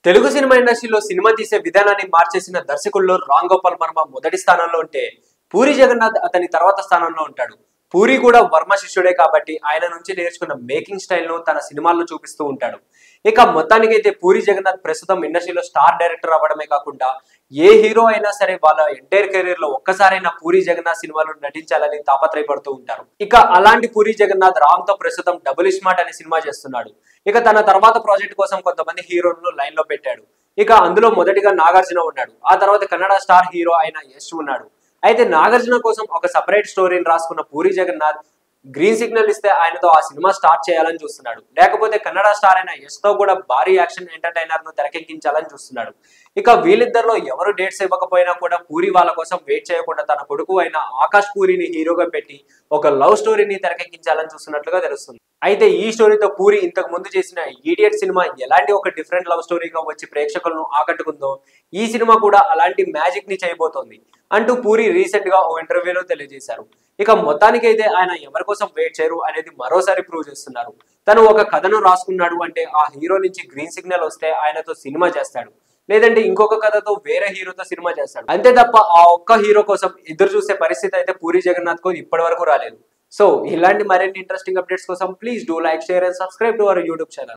Telugu cinema ఇండస్ట్రీలో cinema తీసే విధానాన్ని మార్చేసిన దర్శకుల్లో రామ్ గోపాల్ వర్మ మొదటి స్థానంలో ఉంటే పూరి జగన్నాథ్ అతని తర్వాత స్థానంలో ఉంటాడు. పూరి కూడా వర్మ శిష్యుడే కాబట్టి ఆయన నుంచి నేర్చుకున్న మేకింగ్ స్టైల్ ను తన సినిమాల్లో చూపిస్తూ ఉంటాడు. ఇక మొత్తానికైతే పూరి జగన్నాథ్ ప్రస్తుతం ఇండస్ట్రీలో స్టార్ డైరెక్టర్ అవ్వడమే కాకుండా ఏ హీరో అయినా సరే వాళ్ళ ఎంటైర్ కెరీర్ లో ఒక్కసారైనా పూరి జగన్నాథ్ సినిమాలో నటించాలని తాపత్రయపడుతూ ఉంటారు. ఇక అలాంటి పూరి జగన్నాథ్ రామ్ తో ప్రస్తుతం డబుల్ ఇస్మార్ట్ అనే సినిమా చేస్తున్నాడు. ఇక తన తర్వాత ప్రాజెక్ట్ కోసం కొంతమంది హీరోలను లైన్ లో పెట్టాడు. ఇక అందులో మొదటిగా నాగార్జున ఉన్నాడు. ఆ తర్వాత కన్నడ స్టార్ హీరో అయిన యశ్ ఉన్నాడు. అయితే నాగార్జున కోసం ఒక సపరేట్ స్టోరీని రాసుకున్న పూరి జగన్నాథ్ గ్రీన్ సిగ్నల్ ఇస్తే ఆయనతో ఆ సినిమా స్టార్ట్ చేయాలని చూస్తున్నాడు. లేకపోతే కన్నడ స్టార్ అయిన యశ్ తో కూడా భారీ యాక్షన్ ఎంటర్టైనర్ ను తెరకెక్కించాలని చూస్తున్నాడు. ఇక వీళ్ళిద్దరిలో ఎవరు డేట్స్ ఇవ్వకపోయినా కూడా పూరి వాళ్ళ కోసం వెయిట్ చేయకుండా తన కొడుకు అయిన ఆకాష్ పూరిని హీరోగా పెట్టి ఒక లవ్ స్టోరీని తెరకెక్కించాలని చూస్తున్నట్లుగా తెలుస్తుంది. అయితే ఈ స్టోరీతో పూరి ఇంతకు ముందు చేసిన ఈడియట్ సినిమా ఎలాంటి ఒక డిఫరెంట్ లవ్ స్టోరీగా వచ్చి ప్రేక్షకులను ఆకట్టుకుందో ఈ సినిమా కూడా అలాంటి మ్యాజిక్ ని చేయబోతోంది అంటూ పూరి రీసెంట్ గా ఓ ఇంటర్వ్యూలో తెలియజేశారు. ఇక మొత్తానికి అయితే ఆయన ఎవరి కోసం వెయిట్ చేయరు అనేది మరోసారి ప్రూవ్ చేస్తున్నారు. తను ఒక కథను రాసుకున్నాడు అంటే ఆ హీరో నుంచి గ్రీన్ సిగ్నల్ వస్తే ఆయనతో సినిమా చేస్తాడు, లేదంటే ఇంకొక కథతో వేరే హీరోతో సినిమా చేస్తాడు. అంతే తప్ప ఆ ఒక్క హీరో కోసం ఎదురు చూసే పరిస్థితి అయితే పూరి జగన్నాథ్ కు ఇప్పటి వరకు రాలేదు. సో ఇలాంటి మరిన్ని ఇంట్రెస్టింగ్ అప్డేట్స్ కోసం please do like, share and subscribe to our YouTube channel.